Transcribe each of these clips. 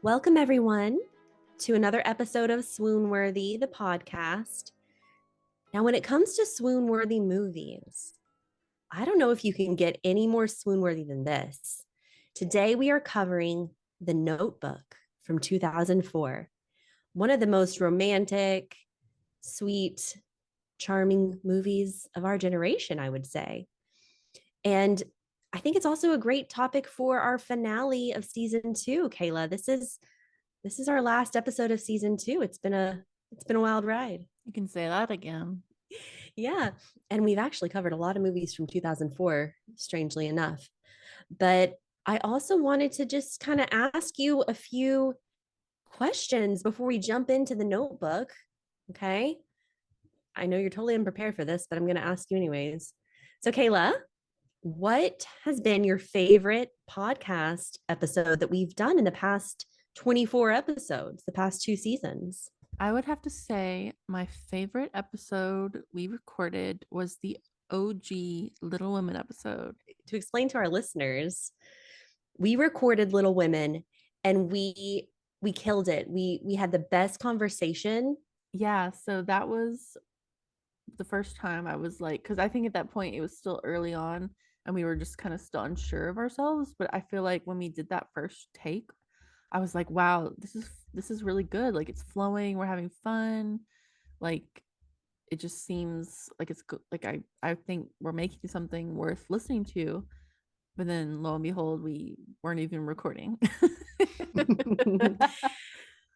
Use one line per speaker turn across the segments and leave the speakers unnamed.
Welcome, everyone, to another episode of Swoon-Worthy, the podcast. Now, when it comes to swoon-worthy movies, I don't know if you can get any more swoon-worthy than this. Today, we are covering The Notebook from 2004, one of the most romantic, sweet, charming movies of our generation, I would say. And I think it's also a great topic for our finale of season 2, Kayla. This is our last episode of season 2. It's been a wild ride.
You can say that again.
Yeah. And we've actually covered a lot of movies from 2004, strangely enough. But I also wanted to just kind of ask you a few questions before we jump into the notebook. Okay. I know you're totally unprepared for this, but I'm going to ask you anyways. So, Kayla, what has been your favorite podcast episode that we've done in the past 24 episodes, the past 2 seasons?
I would have to say my favorite episode we recorded was the OG Little Women episode.
To explain to our listeners, we recorded Little Women and we killed it. We had the best conversation.
Yeah, so that was the first time I was like, because I think at that point it was still early on and we were just kind of still unsure of ourselves. But I feel like when we did that first take, I was like, wow, this is really good. Like it's flowing, we're having fun. Like it just seems like it's good. Like I think we're making something worth listening to. But then lo and behold, we weren't even recording.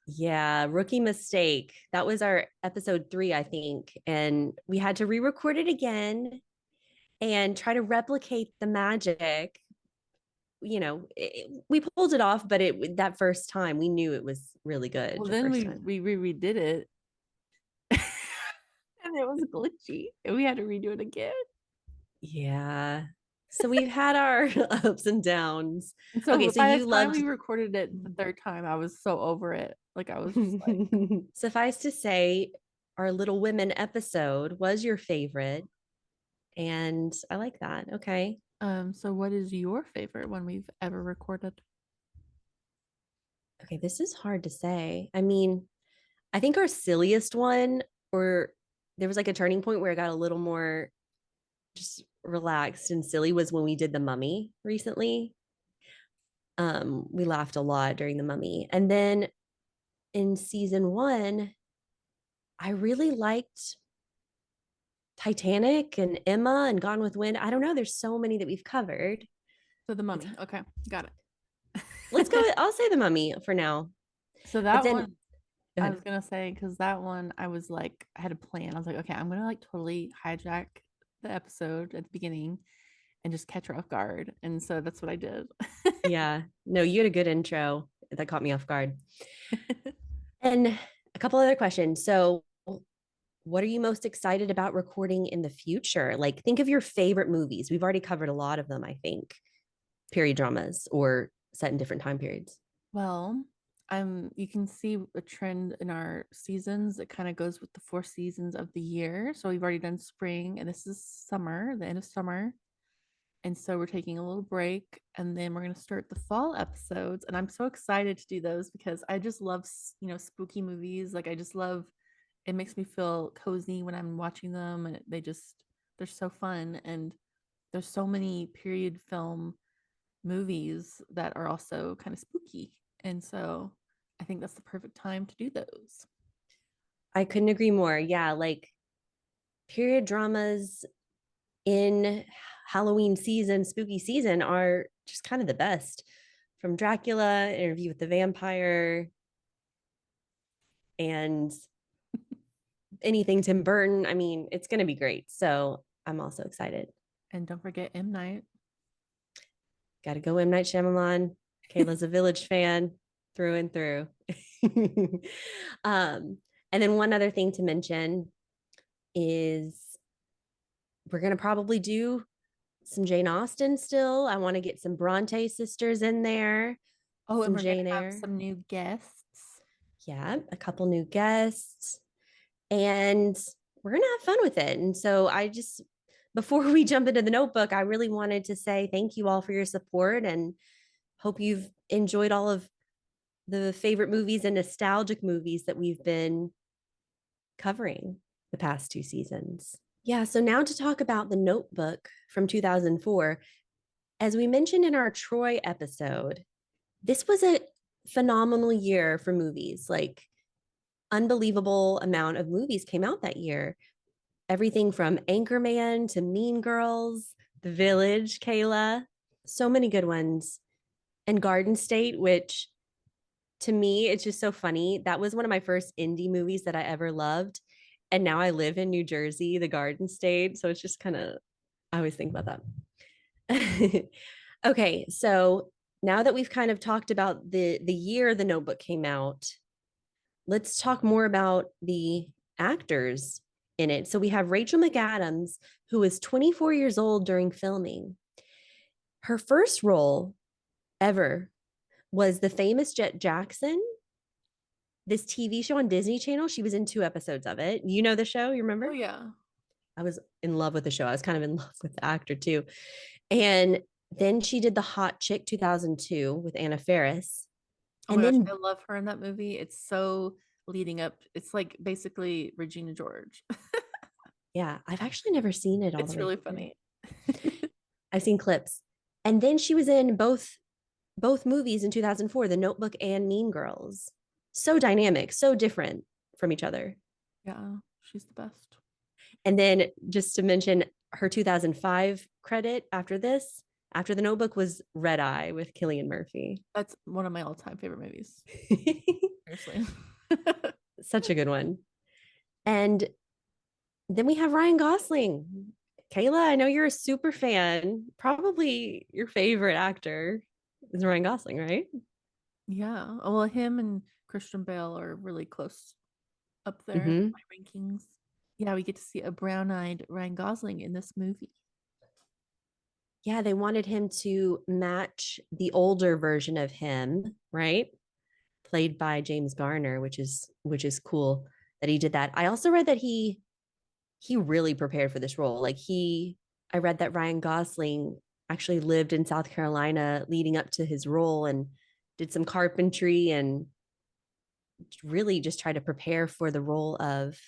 Yeah, rookie mistake. That was our episode 3, I think. And we had to re-record it again and try to replicate the magic. We pulled it off, but that first time we knew it was really good
Well,
the
then
first
we
time.
we redid it, and it was glitchy, and we had to redo it again.
Yeah. So we've had our ups and downs.
And so
Okay, so
by
you
the time
loved
we recorded it the third time, I was so over it. Like I was just like,
suffice to say, our Little Women episode was your favorite. And I like that. Okay.
So what is your favorite one we've ever recorded?
Okay, this is hard to say. I mean, I think our silliest one, or there was like a turning point where it got a little more just relaxed and silly, was when we did the Mummy recently. We laughed a lot during the Mummy. And then in season 1, I really liked Titanic and Emma and Gone with Wind. I don't know. There's so many that we've covered.
So the Mummy. Okay, got it.
Let's go. I'll say the Mummy for now.
So
But
that
then,
one,
go
I
ahead.
was gonna say because that one, I was like, I had a plan. I was like, okay, I'm gonna like totally hijack the episode at the beginning and just catch her off guard. And so that's what I did.
Yeah. No, you had a good intro that caught me off guard. And a couple other questions. So, what are you most excited about recording in the future? Like, think of your favorite movies. We've already covered a lot of them, I think, period dramas or set in different time periods.
Well, you can see a trend in our seasons. It kind of goes with the 4 seasons of the year. So we've already done spring, and this is summer, the end of summer. And so we're taking a little break, and then we're going to start the fall episodes. And I'm so excited to do those because I just love, spooky movies. Like I just love, it makes me feel cozy when I'm watching them, and they're so fun. And there's so many period film movies that are also kind of spooky. And so I think that's the perfect time to do those.
I couldn't agree more. Yeah, like period dramas in Halloween season, spooky season are just kind of the best. From Dracula, Interview with the Vampire, and anything Tim Burton. I mean, it's going to be great. So I'm also excited.
And don't forget M. Night.
Got to go M. Night Shyamalan. Kayla's a Village fan through and through. um, and then one other thing to mention is we're going to probably do some Jane Austen still. I want to get some Bronte sisters in there,
Oh, and
some
we're going
Jane
to have
Eyre.
some new guests.
Yeah, a couple new guests. And we're going to have fun with it. And so before we jump into the notebook, I really wanted to say thank you all for your support and hope you've enjoyed all of the favorite movies and nostalgic movies that we've been covering the past 2 seasons. Yeah, so now to talk about The Notebook from 2004. As we mentioned in our Troy episode, this was a phenomenal year for movies. Like, unbelievable amount of movies came out that year. Everything from Anchorman to Mean Girls, The Village, Kayla, so many good ones. And Garden State, which to me, it's just so funny. That was one of my first indie movies that I ever loved. And now I live in New Jersey, the Garden State. So it's just kind of, I always think about that. Okay, so now that we've kind of talked about the year the Notebook came out, let's talk more about the actors in it. So we have Rachel McAdams, who was 24 years old during filming. Her first role ever was the famous Jet Jackson, this TV show on Disney Channel. She was in 2 episodes of it. You know the show? You
Oh
remember?
yeah.
I was in love with the show. I was kind of in love with the actor too. And then she did The Hot Chick 2002 with Anna Faris.
Oh my
And
gosh,
then,
I love her in that movie. It's so leading up. It's like basically Regina George.
yeah, I've actually never seen it all the
It's
way
really
through.
funny.
I've seen clips. And then she was in both movies in 2004, The Notebook and Mean Girls. So dynamic, so different from each other.
Yeah, she's the best.
And then just to mention her 2005 credit after this, after The Notebook, was Red Eye with Cillian Murphy.
That's one of my all-time favorite movies. Seriously.
Such a good one. And then we have Ryan Gosling. Kayla, I know you're a super fan. Probably your favorite actor is Ryan Gosling, right?
Yeah. Well, him and Christian Bale are really close up there in
Mm-hmm.
my rankings. Yeah, we get to see a brown-eyed Ryan Gosling in this movie.
Yeah, they wanted him to match the older version of him, right? Played by James Garner, which is cool that he did that. I also read that he really prepared for this role. I read that Ryan Gosling actually lived in South Carolina leading up to his role and did some carpentry and really just tried to prepare for the role of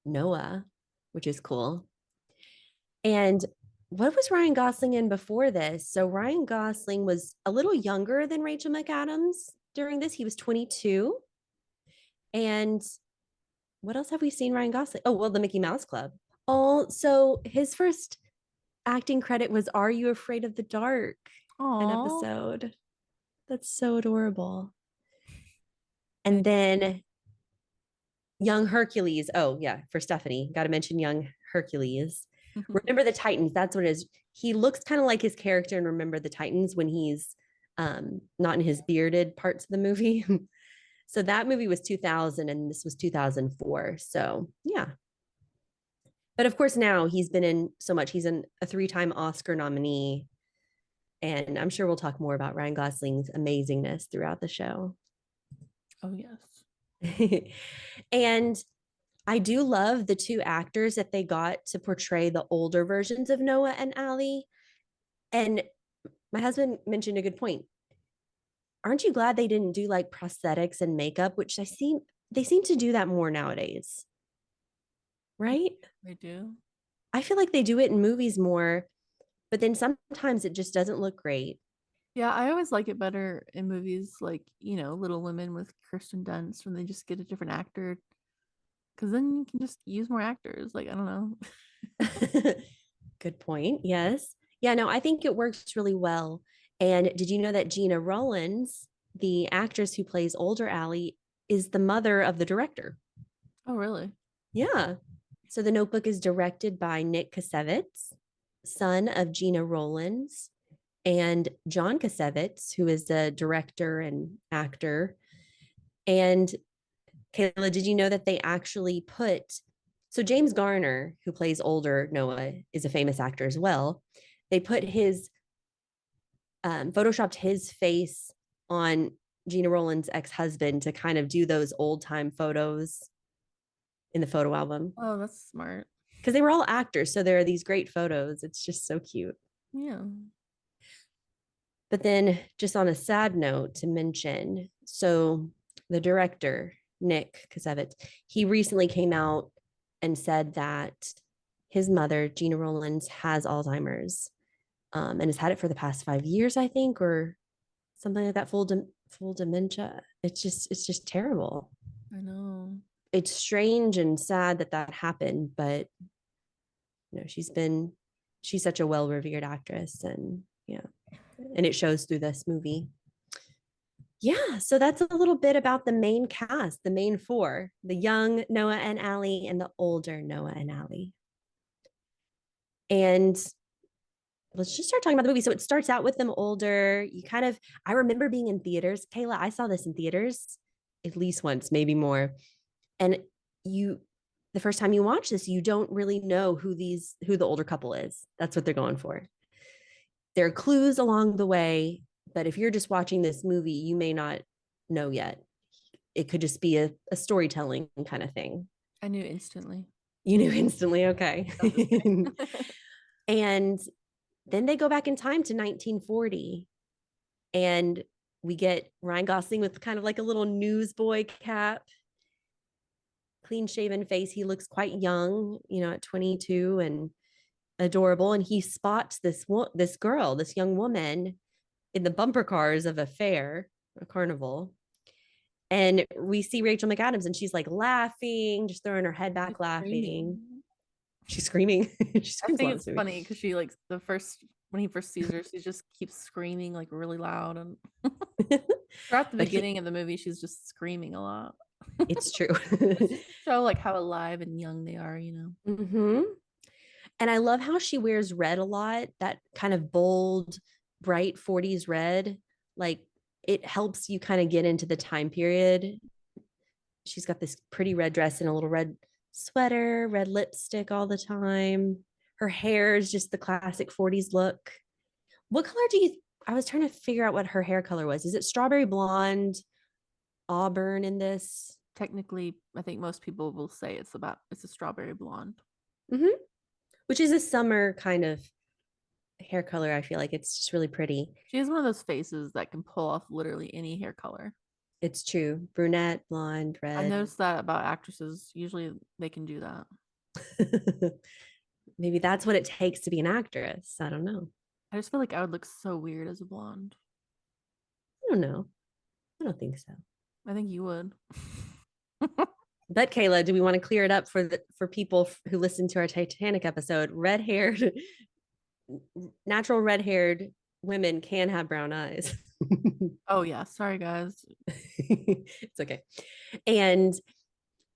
Noah, which is cool. And what was Ryan Gosling in before this? So Ryan Gosling was a little younger than Rachel McAdams during this. He was 22. And what else have we seen Ryan Gosling? Oh, well, the Mickey Mouse Club. Oh, so his first acting credit was Are You Afraid of the Dark? An
Oh,
episode. That's so adorable. And then Young Hercules. Oh, yeah, for Stephanie. Got to mention Young Hercules. Remember the Titans. That's what it is. He looks kind of like his character in Remember the Titans when he's not in his bearded parts of the movie. So that movie was 2000 and this was 2004. So yeah. But of course, now he's been in so much. He's in a 3-time Oscar nominee. And I'm sure we'll talk more about Ryan Gosling's amazingness throughout the show.
oh yes.
And I do love the 2 actors that they got to portray the older versions of Noah and Allie. And my husband mentioned a good point. Aren't you glad they didn't do like prosthetics and makeup, which they seem to do that more nowadays, right?
They do.
I feel like they do it in movies more, but then sometimes it just doesn't look great.
Yeah, I always like it better in movies like, Little Women with Kirsten Dunst when they just get a different actor. Because then you can just use more actors. Like, I don't know.
Good point. Yes. Yeah, no, I think it works really well. And did you know that Gina Rollins, the actress who plays older Allie, is the mother of the director?
Oh, really?
Yeah. So the notebook is directed by Nick Kasevitz, son of Gina Rollins, and John Kasevitz, who is a director and actor. And Kayla, did you know that they actually so James Garner, who plays older Noah, is a famous actor as well. They put photoshopped his face on Gina Rollins' ex-husband to kind of do those old time photos in the photo album
Oh, that's smart.
because they were all actors. So there are these great photos. It's just so cute.
Yeah.
But then, just on a sad note to mention, So the director, Nick Kazevitz, he recently came out and said that his mother, Gina Rollins, has Alzheimer's, and has had it for the past 5 years, I think, or something like that, full dementia. It's just terrible.
I know.
It's strange and sad that that happened, but she's such a well-revered actress, and and it shows through this movie. Yeah, so that's a little bit about the main cast, the main four, the young Noah and Allie and the older Noah and Allie. And let's just start talking about the movie. So it starts out with them older. I remember being in theaters. Kayla, I saw this in theaters at least once, maybe more. And the first time you watch this, you don't really know who the older couple is. That's what they're going for. There are clues along the way, but if you're just watching this movie, you may not know yet. It could just be a storytelling kind of thing.
I knew instantly.
You knew instantly, okay. And then they go back in time to 1940, and we get Ryan Gosling with kind of like a little newsboy cap, clean shaven face. He looks quite young, at 22, and adorable. And he spots this girl, this young woman, in the bumper cars of a carnival. And we see Rachel McAdams, and she's like laughing, just throwing her head back, laughing. She's screaming. She
I
screams a
think
lot
it's funny because she like when he first sees her, she just keeps screaming like really loud, and throughout the beginning of the movie, she's just screaming a lot.
It's true.
Show like how alive and young they are,
Mm-hmm. And I love how she wears red a lot, that kind of bold, bright 40s red. Like, it helps you kind of get into the time period. She's got this pretty red dress and a little red sweater, red lipstick all the time. Her hair is just the classic 40s look. What color I was trying to figure out what her hair color was. Is it strawberry blonde, auburn in this?
Technically, I think most people will say it's a strawberry blonde.
Mm-hmm. Which is a summer kind of hair color. I feel like it's just really pretty.
She has one of those faces that can pull off literally any hair color.
It's true. Brunette, blonde,
I
red.
noticed that about actresses. Usually they can do
that. Maybe that's what it takes to be an actress. I don't know.
I just feel like I would look so weird as a blonde.
I don't know. I don't think so.
I think you would.
But Kayla, do we want to clear it up for people who listen to our Titanic episode? Natural red-haired women can have brown eyes.
Oh yeah, sorry guys.
It's okay. And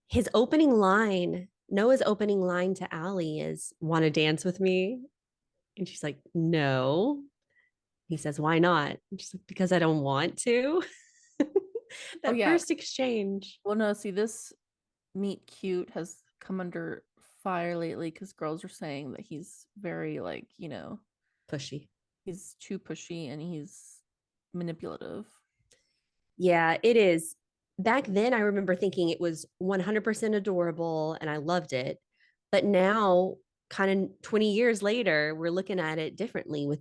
his opening line, Noah's opening line to Allie is, "Want to dance with me?" And she's like, "No." He says, "Why not?" And she's like, "Because I don't want to." That first exchange.
Well, no, see, this meet cute has come under fire lately because girls are saying that he's very
pushy.
He's too pushy and he's manipulative.
Yeah, it is. Back then, I remember thinking it was 100% adorable and I loved it. But now, kind of 20 years later, we're looking at it differently with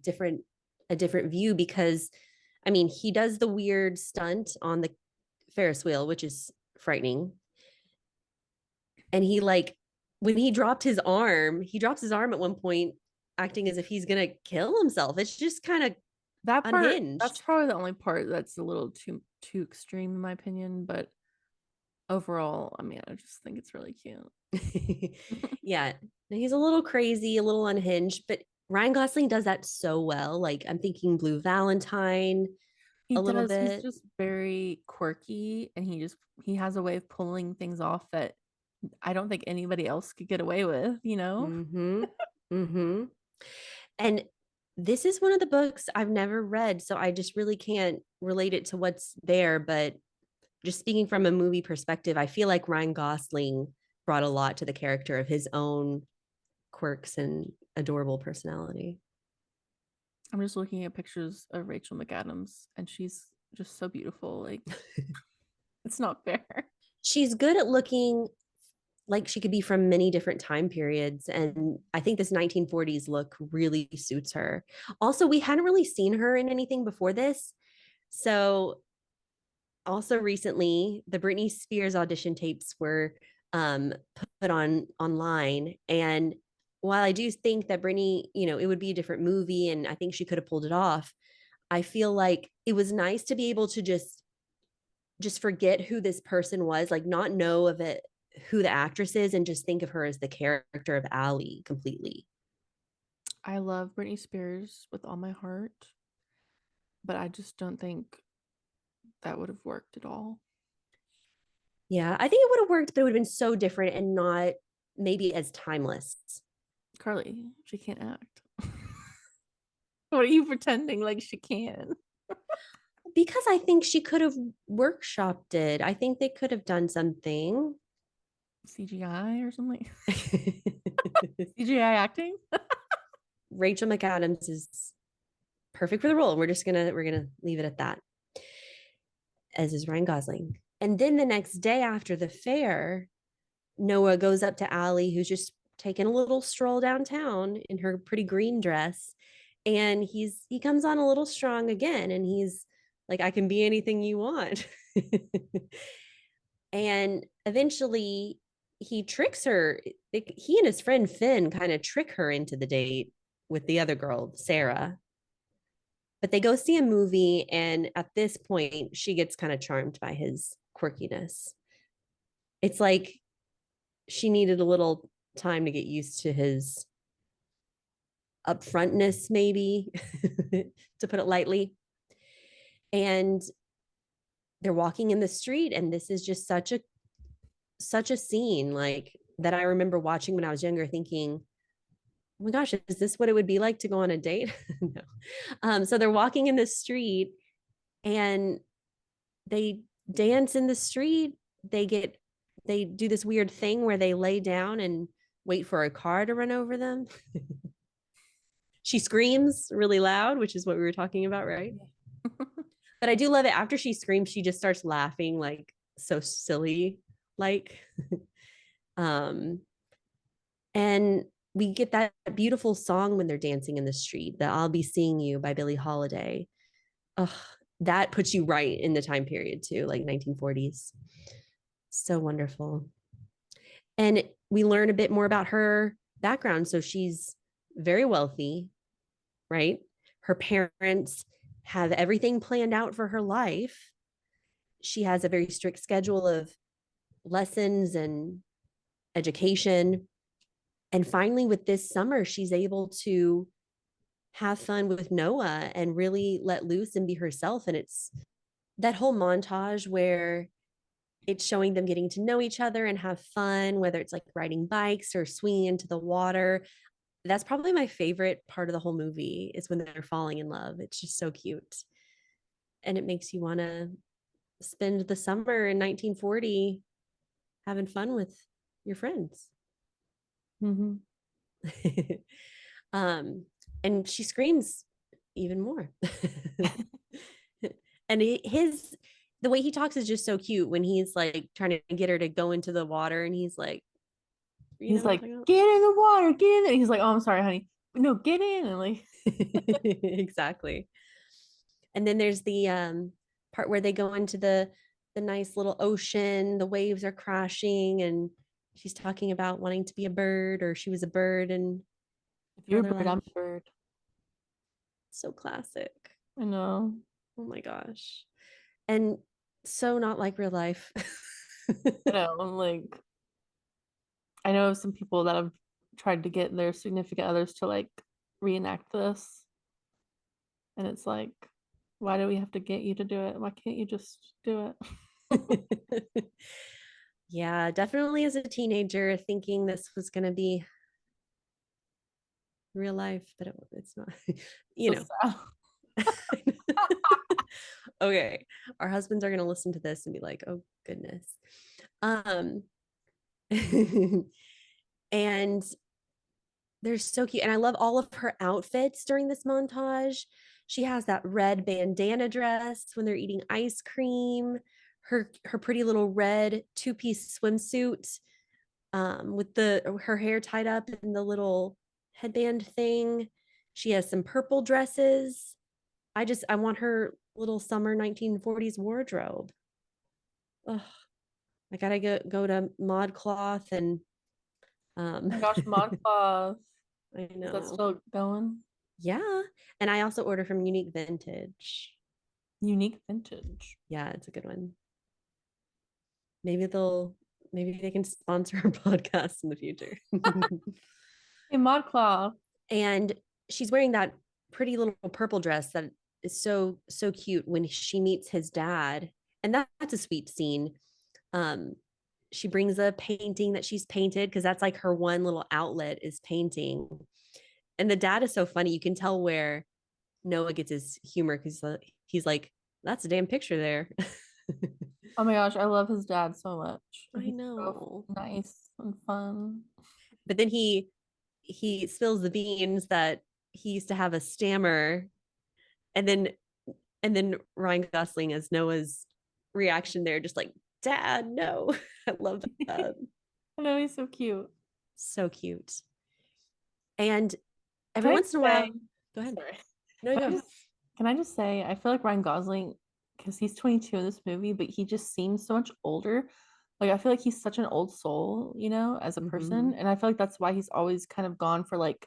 a different view, because I mean, he does the weird stunt on the Ferris wheel, which is frightening. And when he dropped his arm, at one point, acting as if he's gonna kill himself. It's just kind of
that part,
unhinged.
That's probably the only part that's a little too extreme in my opinion, but overall, I mean, I just think it's really cute.
Yeah, he's a little crazy, a little unhinged, but Ryan Gosling does that so well. Like, I'm thinking Blue Valentine.
He
little bit.
He's just very quirky, and he has a way of pulling things off that I don't think anybody else could get away with,
Mm-hmm. Mm-hmm. And this is one of the books I've never read, so I just really can't relate it to what's there. But just speaking from a movie perspective, I feel like Ryan Gosling brought a lot to the character of his own quirks and adorable personality.
I'm just looking at pictures of Rachel McAdams, and she's just so beautiful. Like, it's not fair.
She's good at looking like she could be from many different time periods. And I think this 1940s look really suits her. Also, we hadn't really seen her in anything before this. So also recently, the Britney Spears audition tapes were um, put on online. And while I do think that Britney, it would be a different movie and I think she could have pulled it off, I feel like it was nice to be able to just forget who this person was, like not know of it, who the actress is, and just think of her as the character of Allie completely.
I love Britney Spears with all my heart, but I just don't think that would have worked at all.
Yeah, I think it would have worked, but it would have been so different and not maybe as timeless.
Carly, she can't act. What are you pretending like she can?
Because I think she could have workshopped it. I think they could have done something.
CGI or something? CGI acting?
Rachel McAdams is perfect for the role. We're gonna leave it at that. As is Ryan Gosling. And then the next day after the fair, Noah goes up to Allie, who's just taking a little stroll downtown in her pretty green dress. And he comes on a little strong again, and he's like, I can be anything you want. And eventually he tricks her. He and his friend Finn kind of trick her into the date with the other girl, Sarah. But they go see a movie, and at this point, she gets kind of charmed by his quirkiness. It's like she needed a little time to get used to his upfrontness, maybe, to put it lightly. And they're walking in the street, and this is just such a scene like that I remember watching when I was younger, thinking, oh my gosh, is this what it would be like to go on a date? No. So they're walking in the street and they dance in the street. They do this weird thing where they lay down and wait for a car to run over them. She screams really loud, which is what we were talking about, right? But I do love it. After she screams, she just starts laughing like so silly, like. um, and we get that beautiful song when they're dancing in the street, the "I'll Be Seeing You" by Billie Holiday. Ugh, that puts you right in the time period too, like 1940s. So wonderful. And we learn a bit more about her background. So she's very wealthy, right? Her parents have everything planned out for her life. She has a very strict schedule of lessons and education. And finally, with this summer, she's able to have fun with Noah and really let loose and be herself. And it's that whole montage where it's showing them getting to know each other and have fun, whether it's like riding bikes or swinging into the water. That's probably my favorite part of the whole movie is when they're falling in love. It's just so cute. And it makes you want to spend the summer in 1940 having fun with your friends.
Mm-hmm.
um, and she screams even more. And the way he talks is just so cute when he's like trying to get her to go into the water, and he's like, you
He's
know what I'm
like,
talking about?
get in the water, get in there. He's like, oh, I'm sorry, honey. No, get in. And like,
Exactly. And then there's the part where they go into the nice little ocean, the waves are crashing, and she's talking about wanting to be a bird, or she was a bird in
if
her
you're a
other
bird, I'm
life.
a bird.
So classic.
I know.
Oh my gosh. And so not like real life.
I know. I'm like, I know some people that have tried to get their significant others to like reenact this. And it's like, why do we have to get you to do it? Why can't you just do it?
Yeah, definitely as a teenager thinking this was going to be real life, but it's not, you
So
know.
sad.
Okay, our husbands are going to listen to this and be like, "Oh goodness." Um and they're so cute. And I love all of her outfits during this montage. She has that red bandana dress when they're eating ice cream, her pretty little red two-piece swimsuit with her hair tied up in the little headband thing. She has some purple dresses. I want her little summer 1940s wardrobe. Ugh, I gotta go to ModCloth and
Oh my gosh, ModCloth.
I
Is that
know.
still going?
Yeah. And I also order from Unique Vintage.
Unique Vintage.
Yeah, it's a good one. Maybe they'll maybe they can sponsor our podcast in the future.
Hey, ModCloth.
And she's wearing that pretty little purple dress that is so cute when she meets his dad. And that's a sweet scene. Um she brings a painting that she's painted because that's like her one little outlet is painting. And the dad is so funny. You can tell where Noah gets his humor because he's like, that's a damn picture there.
Oh my gosh, I love his dad so much.
I
He's so
know.
nice and fun.
But then he spills the beans that he used to have a stammer, and then Ryan Gosling as Noah's reaction there, just like, Dad, no. I love that.
I know he's so cute.
So cute. And every
Can I
once in a while,
say,
go ahead.
sorry.
No,
Can I
go.
just can I just say I feel like Ryan Gosling, because he's 22 in this movie, but he just seems so much older. Like I feel like he's such an old soul, as a
Mm-hmm.
person. And I feel like that's why he's always kind of gone for like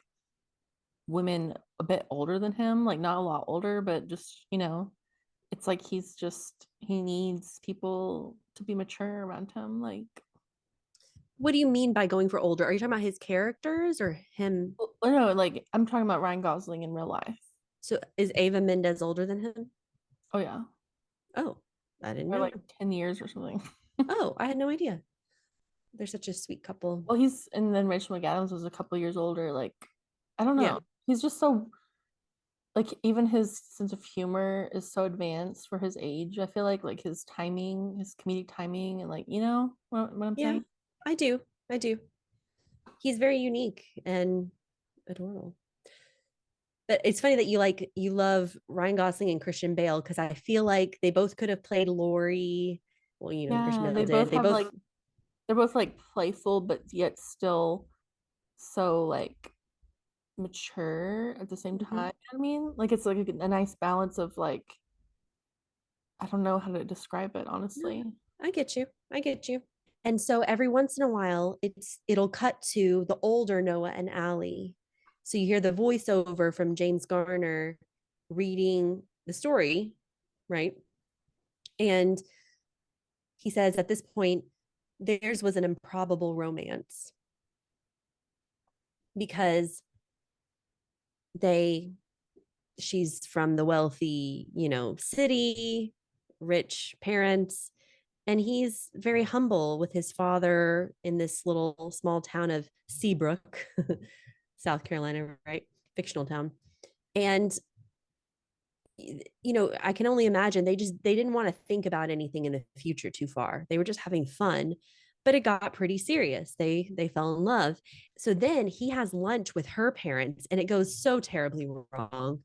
women a bit older than him, like not a lot older, but just, it's like he needs people to be mature around him. Like,
What do you mean by going for older? Are you talking about his characters or him?
oh no, like I'm talking about Ryan Gosling in real life.
So is Ava Mendez older than him?
Oh yeah.
Oh, I didn't
Or
know.
like 10 years or something.
Oh, I had no idea. They're such a sweet couple.
Well, and then Rachel McAdams was a couple years older. Like, I don't
Yeah.
know. He's just so, like, even his sense of humor is so advanced for his age. I feel like his timing, his comedic timing, and like, what I'm
Yeah,
saying?
I do. I do. He's very unique and adorable. But it's funny that you love Ryan Gosling and Christian Bale because I feel like they both could have played Laurie. Well, Christian
Yeah,
Bale
they
did.
both
They
have
both,
like, they're both like playful, but yet still so like mature at the same
mhm.
time. I mean, like, it's like a nice balance of like, I don't know how to describe it,
No,
honestly.
I get you. I get you. And so every once in a while, it'll cut to the older Noah and Allie. So you hear the voiceover from James Garner reading the story, right? And he says at this point, theirs was an improbable romance because they she's from the wealthy, city, rich parents, and he's very humble with his father in this little small town of Seabrook, South Carolina, right? Fictional town. And I can only imagine they didn't want to think about anything in the future too far. They were just having fun, but it got pretty serious. They fell in love. So then he has lunch with her parents and it goes so terribly wrong.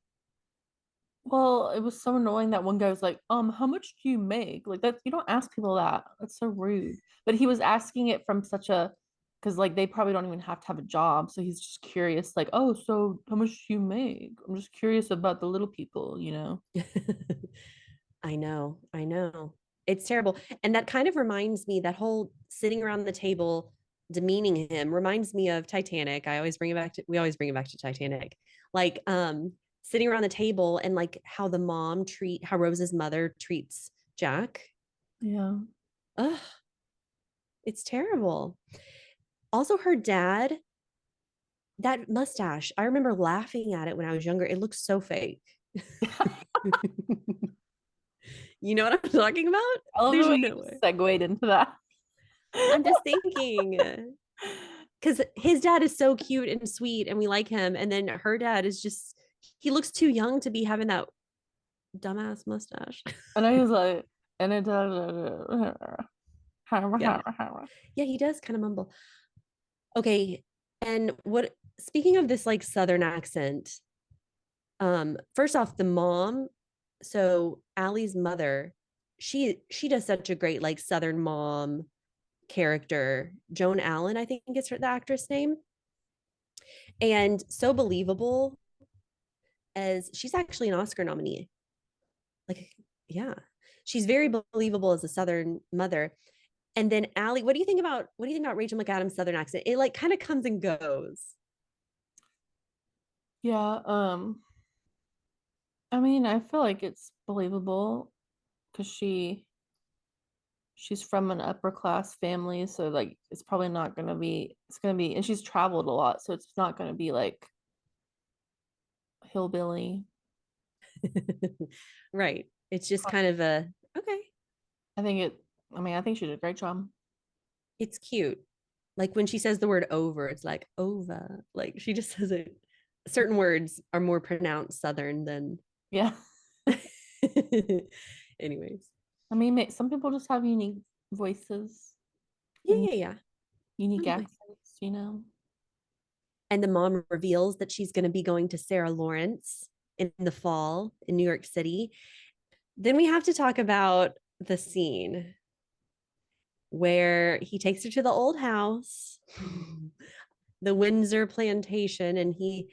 Well, it was so annoying that one guy was like, how much do you make? Like that, you don't ask people that. That's so rude. But he was asking it from such a, because like they probably don't even have to have a job. So he's just curious, like, oh, so how much do you make? I'm just curious about the little people.
I know, I know. It's terrible. And that kind of reminds me, that whole sitting around the table demeaning him reminds me of Titanic. We always bring it back to Titanic. Like sitting around the table and like how Rose's mother treats Jack.
Yeah.
Ugh, it's terrible. Also her dad, that mustache, I remember laughing at it when I was younger. It looks so fake. You know what I'm talking about?
I love the
There's
way
no
you
way.
segued into that.
I'm just thinking because his dad is so cute and sweet and we like him. And then her dad is just, he looks too young to be having that dumbass mustache.
And I was like, and it
Yeah. Yeah, he does kind of mumble. Okay. And speaking of this like Southern accent, first off, the mom, so Allie's mother, she does such a great like Southern mom character. Joan Allen, I think is the actress name. And so believable, as she's actually an Oscar nominee. Like, yeah. she's very believable as a Southern mother. And then Allie, what do you think about Rachel McAdams' Southern accent? It like kind of comes and goes.
Yeah, I mean, I feel like it's believable because she's from an upper class family, so like it's probably not gonna be it's gonna be and she's traveled a lot, so it's not gonna be like hillbilly.
Right. It's just kind of a okay.
I think it I mean, I think she did a great job.
It's cute. Like when she says the word over, it's like over. Like she just says it. Certain words are more pronounced Southern than.
Yeah.
Anyways.
I mean, some people just have unique voices
Yeah,
and
yeah, yeah.
unique
Totally.
accents, you know.
And the mom reveals that she's going to be going to Sarah Lawrence in the fall in New York City. Then we have to talk about the scene where he takes her to the old house, the Windsor plantation, and he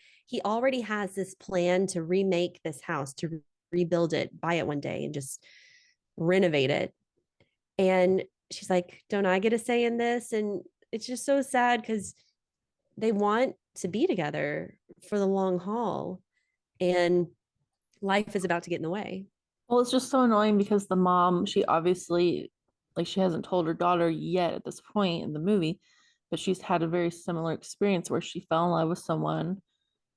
already has this plan to remake this house, to rebuild it, buy it one day and just renovate it. And she's like, "Don't I get a say in this?" And it's just so sad because they want to be together for the long haul, and life is about to get in the way.
Well, it's just so annoying because the mom, she obviously, like, she hasn't told her daughter yet at this point in the movie, but she's had a very similar experience where she fell in love with someone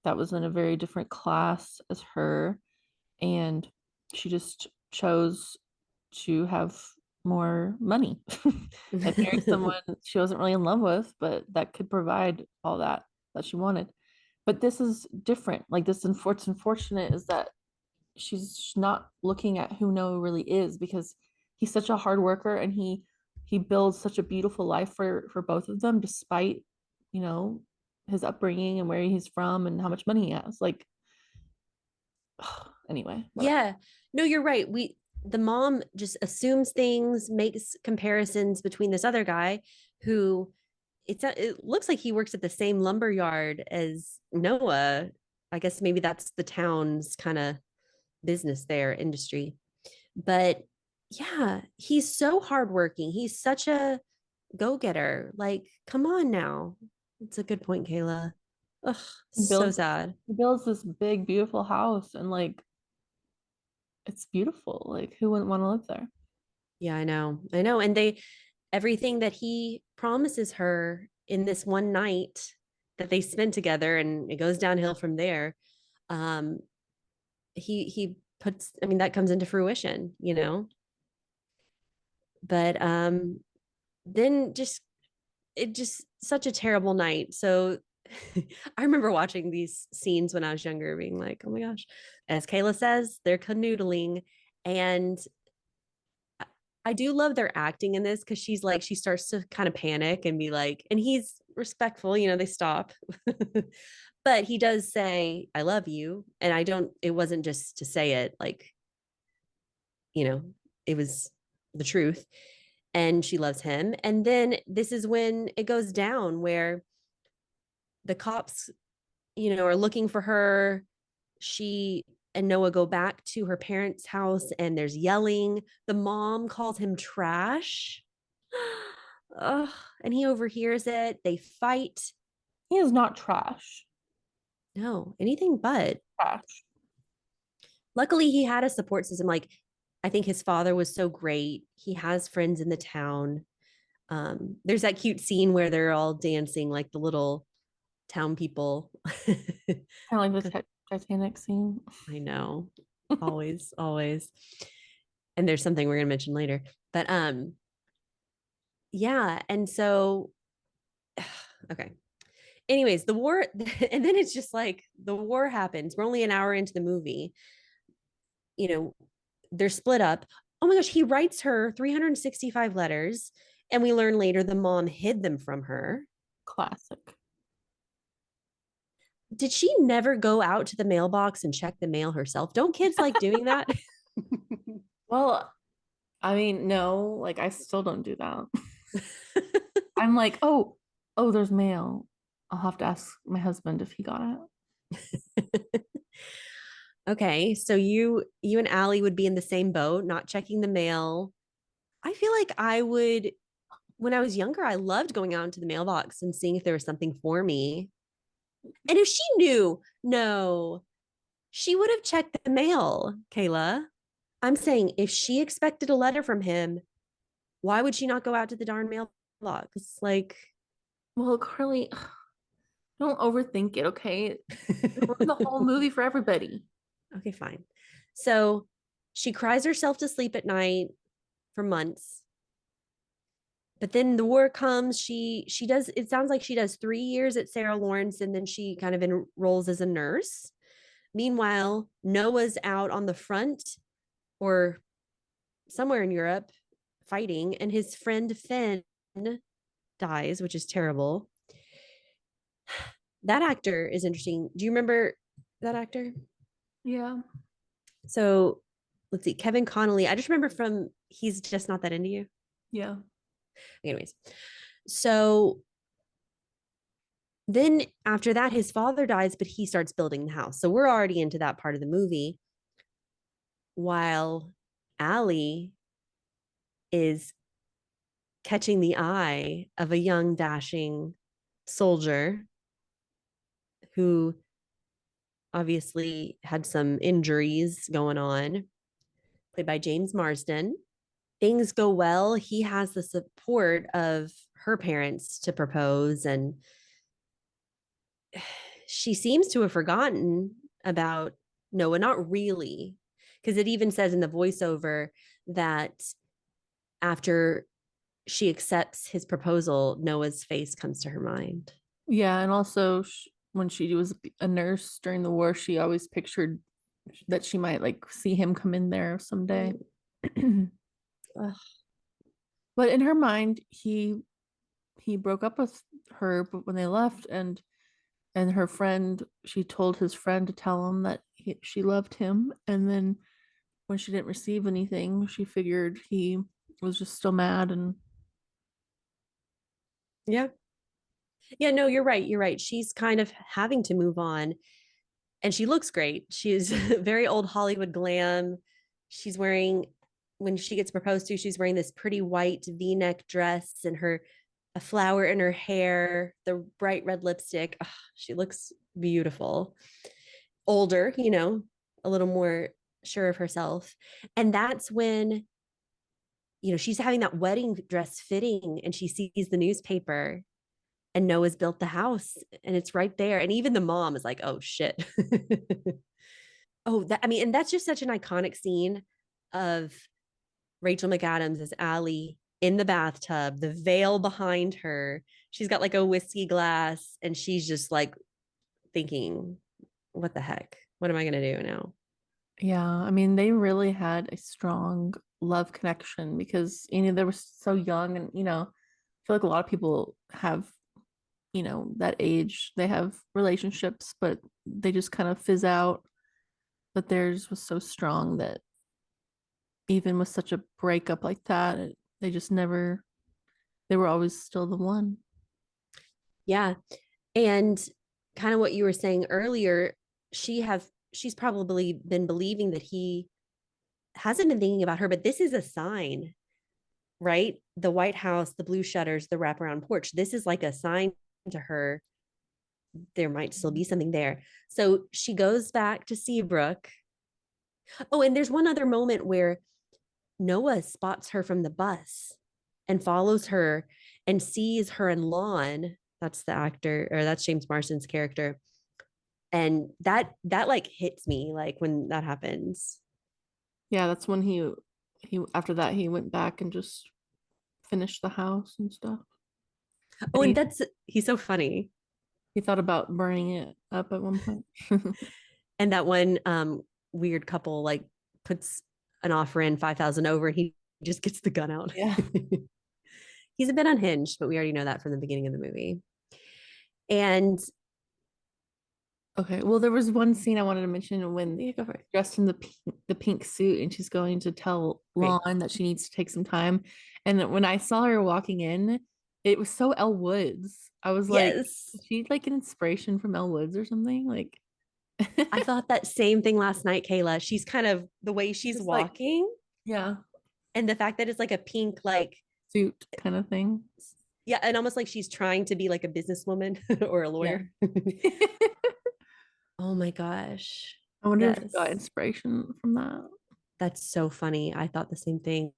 that was in a very different class as her, and she just chose to have more money and marry someone she wasn't really in love with, but that could provide all that she wanted. But this is different. Like this, what's unfortunate is that she's not looking at who Noah really is because he's such a hard worker and he builds such a beautiful life for both of them despite, you know, his upbringing and where he's from and how much money he has. Like anyway, whatever.
Yeah. No, you're right. The mom just assumes things, makes comparisons between this other guy who it looks like he works at the same lumber yard as Noah. I guess maybe that's the town's kind of business there, industry. But yeah, he's so hardworking. He's such a go-getter. Like, come on now. It's a good point, Kayla. Ugh,
He
so
builds
sad.
he builds this big beautiful house and like it's beautiful. Like who wouldn't want to live there?
Yeah, I know. I know. And everything that he promises her in this one night that they spend together, and it goes downhill from there. Um, he puts, I mean, that comes into fruition, you know. But then just it just such a terrible night. So I remember watching these scenes when I was younger, being like, oh my gosh, as Kayla says, they're canoodling. And I do love their acting in this because she's like, she starts to kind of panic and be like, and he's respectful, you know, they stop. But he does say, I love you. And it wasn't just to say it, like, you know, it was the truth. And she loves him. And then this is when it goes down where the cops, you know, are looking for her. She and Noah go back to her parents' house and there's yelling. The mom calls him trash. Ugh, and he overhears it. They fight.
He is not trash.
No, anything but.
Trash.
Luckily, he had a support system. Like, I think his father was so great. He has friends in the town. There's that cute scene where they're all dancing like the little town people.
Kind of like the Titanic scene.
I know. Always, always. And there's something we're gonna mention later. But yeah, and so okay. Anyways, the war and then it's just like the war happens. We're only an hour into the movie. You know, they're split up. Oh my gosh, he writes her 365 letters, and we learn later the mom hid them from her.
Classic.
Did she never go out to the mailbox and check the mail herself? Don't kids like doing that?
Well, I mean, no, like I still don't do that. I'm like, oh, there's mail. I'll have to ask my husband if he got it.
Okay, so you and Allie would be in the same boat, not checking the mail. I feel like I would when I was younger, I loved going out into the mailbox and seeing if there was something for me. And if she knew, no, she would have checked the mail, Kayla. I'm saying if she expected a letter from him, why would she not go out to the darn mailbox? Like,
Well, Carly, don't overthink it, okay? It ruined the whole movie for everybody.
okay, fine. So she cries herself to sleep at night for months. But then the war comes. She does. It sounds like she does 3 years at Sarah Lawrence, and then she kind of enrolls as a nurse. Meanwhile, Noah's out on the front or somewhere in Europe fighting, and his friend Finn dies, which is terrible. That actor is interesting. Do you remember that actor?
Yeah.
So let's see, Kevin Connolly. I just remember from He's Just Not That Into You.
Yeah.
Anyways, so then after that, his father dies, but he starts building the house. So we're already into that part of the movie. While Allie is catching the eye of a young, dashing soldier who obviously had some injuries going on, played by James Marsden. Things go well. He has the support of her parents to propose, and she seems to have forgotten about Noah. Not really, because it even says in the voiceover that after she accepts his proposal, Noah's face comes to her mind.
Yeah, and also when she was a nurse during the war, she always pictured that she might like see him come in there someday.
Ugh.
But in her mind, he broke up with her, but when they left, and her friend, she told his friend to tell him that she loved him, and then when she didn't receive anything, she figured he was just still mad. And
Yeah. Yeah, no, you're right. You're right. She's kind of having to move on, and she looks great. She's very old Hollywood glam. She's wearing, when she gets proposed to, she's wearing this pretty white V-neck dress and her a flower in her hair, the bright red lipstick. Ugh, she looks beautiful. Older, a little more sure of herself. And that's when, she's having that wedding dress fitting and she sees the newspaper and Noah's built the house and it's right there. And even the mom is like, oh shit. And that's just such an iconic scene of Rachel McAdams as Allie in the bathtub, the veil behind her. She's got like a whiskey glass and she's just like thinking, what the heck? What am I going to do now?
yeah, I mean, they really had a strong love connection because they were so young, and I feel like a lot of people have that age, they have relationships, but they just kind of fizz out. But theirs was so strong that even with such a breakup like that, they just never, they were always still the one.
Yeah. And kind of what you were saying earlier, she's probably been believing that he hasn't been thinking about her, but this is a sign, right? The White House, the blue shutters, the wraparound porch. This is like a sign to her there might still be something there. So she goes back to Seabrook. Oh, and there's one other moment where Noah spots her from the bus and follows her and sees her and Lon. That's the actor, or that's James Marsden's character. And that like hits me like when that happens.
Yeah, that's when he after that he went back and just finished the house and stuff.
Oh,
And
and he's so funny.
he thought about burning it up at one point.
And that one weird couple like puts an offer in 5,000 over and he just gets the gun out.
Yeah.
He's a bit unhinged, but we already know that from the beginning of the movie. And
Okay. Well, there was one scene I wanted to mention when
yeah, go for it.
dressed in the pink suit, and she's going to tell
Great.
Lon that she needs to take some time. And when I saw her walking in, it was so Elle Woods. I was like,
Yes.
is she like an inspiration from Elle Woods or something? Like,
I thought that same thing last night, Kayla. She's kind of the way she's
Just like,
walking
yeah,
and the fact that it's like a pink, like,
suit kind of thing.
yeah, and almost like she's trying to be like a businesswoman or a
Yeah.
lawyer. Oh my gosh.
I wonder if you got
Yes.
inspiration from that.
That's so funny. I thought the same thing.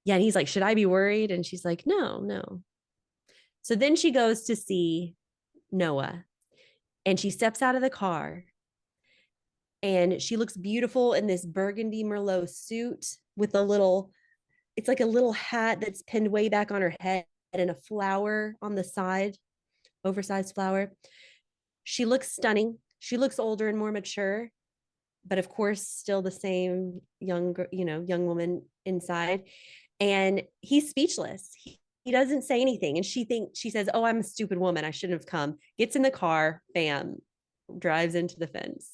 Yeah. And he's like, should I be worried? And she's like, no, no. So then she goes to see Noah and she steps out of the car and she looks beautiful in this burgundy Merlot suit with a little, it's like a little hat that's pinned way back on her head and a flower on the side, oversized flower. She looks stunning. She looks older and more mature, but of course, still the same young, young woman inside. And he's speechless. He doesn't say anything. And she says, oh, I'm a stupid woman. I shouldn't have come. Gets in the car, bam, drives into the fence.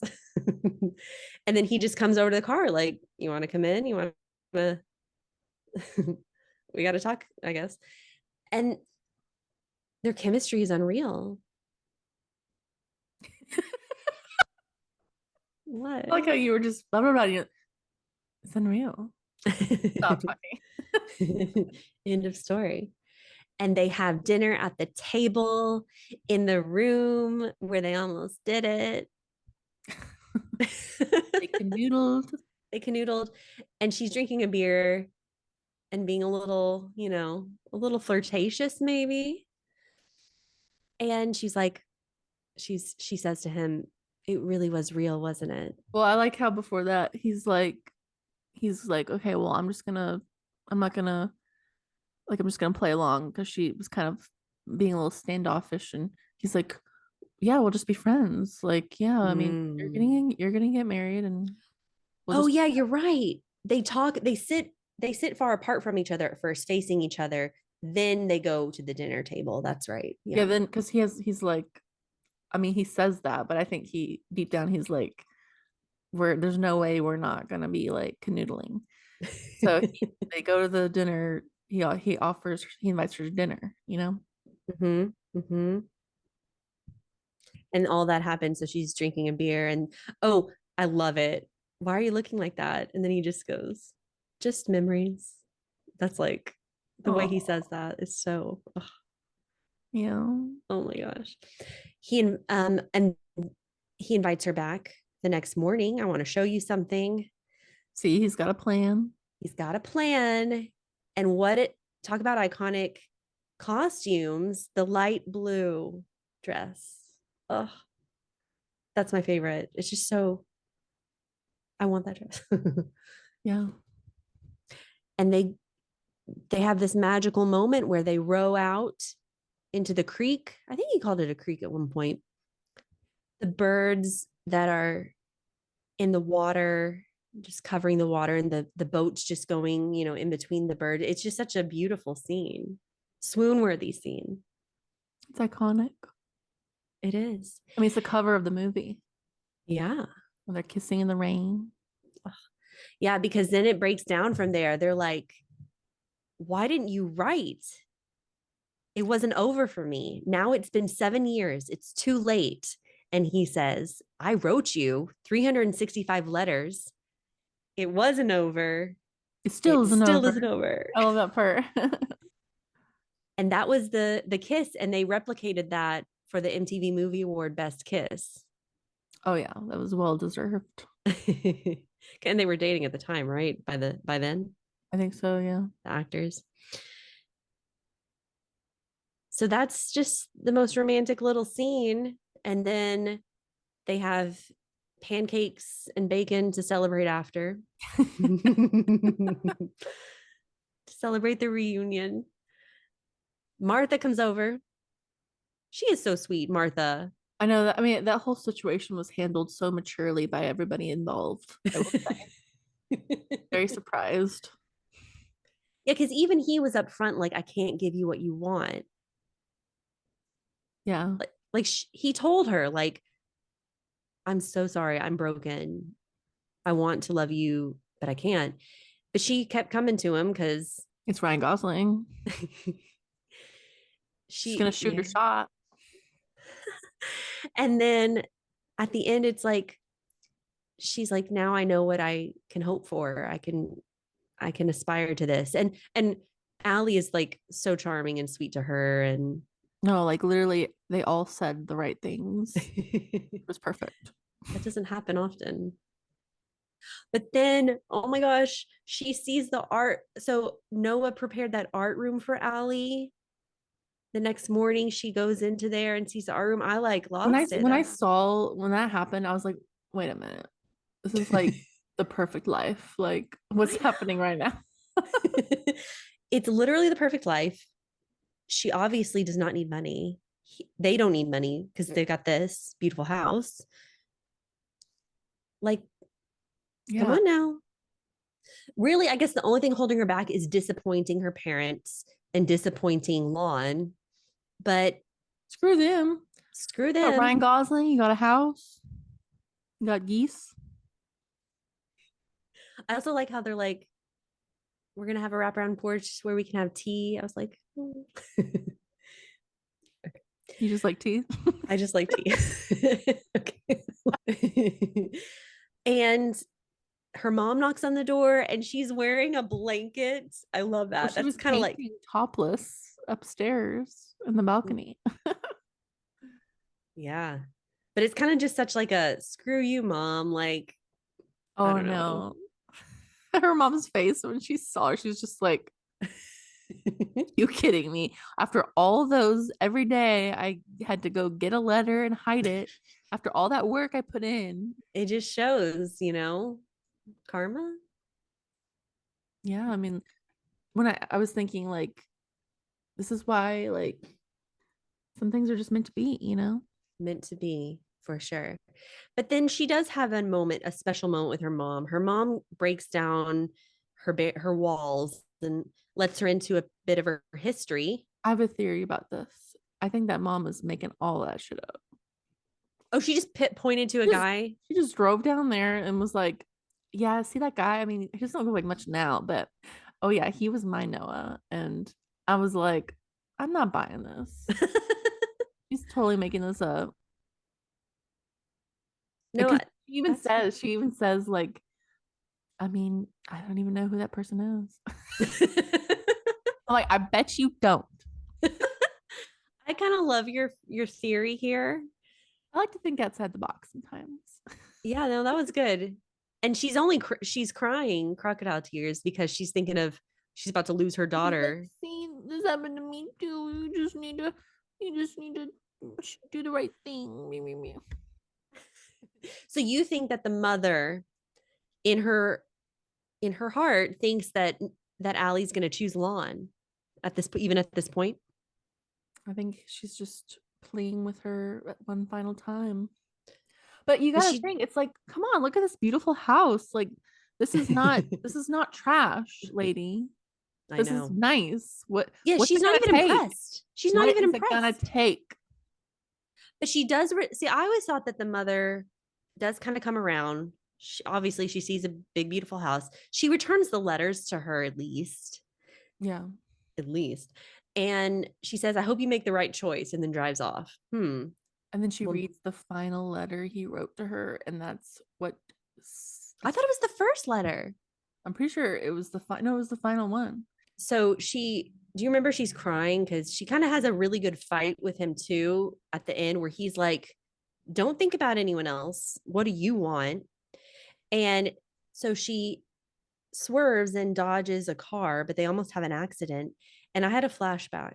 And then he just comes over to the car, like, you want to come in? You want to, we got to talk, I guess. And their chemistry is unreal.
I like
What?
how you were just blah blah blah. It's unreal. Stop talking.
End of story. And they have dinner at the table in the room where they almost did it.
They canoodled.
They canoodled, and she's drinking a beer and being a little, a little flirtatious, maybe. And she's like, she says to him, it really was real, wasn't it?
Well, I like how before that he's like, okay, well, I'm not gonna like I'm just gonna play along because she was kind of being a little standoffish, and he's like, yeah, we'll just be friends. Like, yeah, I mean,
Mm.
you're gonna get married, and we'll
Oh
just
yeah, you're right. They sit far apart from each other at first, facing each other. Then they go to the dinner table. That's right.
yeah.
Yeah.
Then because he's like, I mean, he says that, but I think he deep down he's like, we're there's no way we're not gonna be like canoodling. So they go to the dinner. He invites her to dinner. You know.
hmm hmm And all that happens. So she's drinking a beer and, oh, I love it. Why are you looking like that? And then he just goes, just memories. That's like the way he
Oh,
says that is so, oh,
yeah.
oh my gosh. And he invites her back the next morning. I want to show you something.
See, he's got a plan.
He's got a plan. And talk about iconic costumes, the light blue dress. Oh, that's my favorite. It's just so, I want that dress.
Yeah.
And they have this magical moment where they row out into the creek. I think he called it a creek at one point. The birds that are in the water, just covering the water, and the boats just going, in between the bird. It's just such a beautiful scene. Swoon-worthy scene.
It's iconic.
It is.
I mean, it's the cover of the movie
Yeah.
when they're kissing in the rain.
Yeah, because then it breaks down from there. They're like, why didn't you write? It wasn't over for me. Now it's been 7 years. It's too late. And he says, I wrote you 365 letters. It wasn't over.
It still
It
isn't
still
over.
isn't over.
I love that part.
And that was the kiss. And they replicated that for the MTV Movie Award Best Kiss.
Oh yeah, that was well deserved.
And they were dating at the time, right? By then,
I think so, yeah.
the actors. So that's just the most romantic little scene. And then they have pancakes and bacon to celebrate after. To celebrate the reunion. Martha comes over. She is so sweet, Martha.
I know that. I mean, that whole situation was handled so maturely by everybody involved. I will say. Very surprised.
Yeah, because even he was up front, like, I can't give you what you want.
Yeah.
Like he told her, like, I'm so sorry, I'm broken. I want to love you, but I can't. But she kept coming to him because
It's Ryan Gosling. She's gonna shoot her
yeah.
shot.
And then at the end, it's like she's like, now I know what I can hope for. I can aspire to this. And Allie is like so charming and sweet to her. And
No, like literally, they all said the right things. It
that
was perfect.
doesn't happen often. But then, oh my gosh, she sees the art. So Noah prepared that art room for Allie. The next morning, she goes into there and sees the art room. I like lost it.
When I saw when that happened, I was like, wait a minute, this is like the perfect life. Like, what's happening right now?
It's literally the perfect life. She obviously does not need money. They don't need money because they've got this beautiful house. Like, come
Yeah,
on now. Really, I guess the only thing holding her back is disappointing her parents and disappointing Lon. But
screw them.
screw
You got
them.
Ryan Gosling. You got a house. You got geese.
I also like how they're like, we're gonna have a wraparound porch where we can have tea. I was like,
You just like tea.
I just like tea. Okay. And her mom knocks on the door and she's wearing a blanket. I love
Oh,
that.
she
That's
was
kind of like,
painting topless upstairs in the balcony.
yeah. But it's kind of just such like a screw you, mom. Like, I
Oh
don't know.
no. Her mom's face when she saw her, she was just like, you kidding me? After all those every day, I had to go get a letter and hide it. After all that work I put in.
It just shows, karma
Yeah, I mean, when I was thinking like this is why like some things are just meant to be, you know?
meant to be for sure. But then she does have a moment, a special moment with her mom. Her mom breaks down her walls and lets her into a bit of her history.
I have a theory about this. I think that mom is making all that shit up.
Oh, she just pointed to a
Just
guy.
she just drove down there and was like, yeah, see that guy? I mean, he doesn't look like much now, but oh yeah, he was my Noah. And I was like, I'm not buying this. She's totally making this up.
No,
Because
that's
she even says, like, I mean, I don't even know who that person is. I'm like, I bet you don't.
I kind of love your theory here.
I like to think outside the box sometimes.
Yeah, no, that was good. And she's crying crocodile tears because she's thinking of she's about to lose her
She's like,
daughter.
see, this happened to me too. You just need to do the right thing. Me, me, me.
So you think that the mother in her heart thinks that Allie's going to choose Lon at this even at this point?
I think she's just playing with her at one final time. But you
But
gotta
she
think, it's like, come on, look at this beautiful house. Like, this is not trash, lady.
I
This is
know.
nice.
Yeah,
What's
she's
it
not
gonna
even
take?
impressed. She's not
What
even
is it gonna
impressed.
take?
But she does see, I always thought that the mother does kind of come around. Obviously she sees a big beautiful house. She returns the letters to her at least.
Yeah.
At least. And she says, I hope you make the right choice, and then drives off.
And then she
Well,
reads the final letter he wrote to her, and
I thought it was the first letter.
I'm pretty sure it was no, it was the final one.
So do you remember she's crying because she kind of has a really good fight with him too at the end where he's like, don't think about anyone else. What do you want? And so she swerves and dodges a car, but they almost have an accident. And I had a flashback.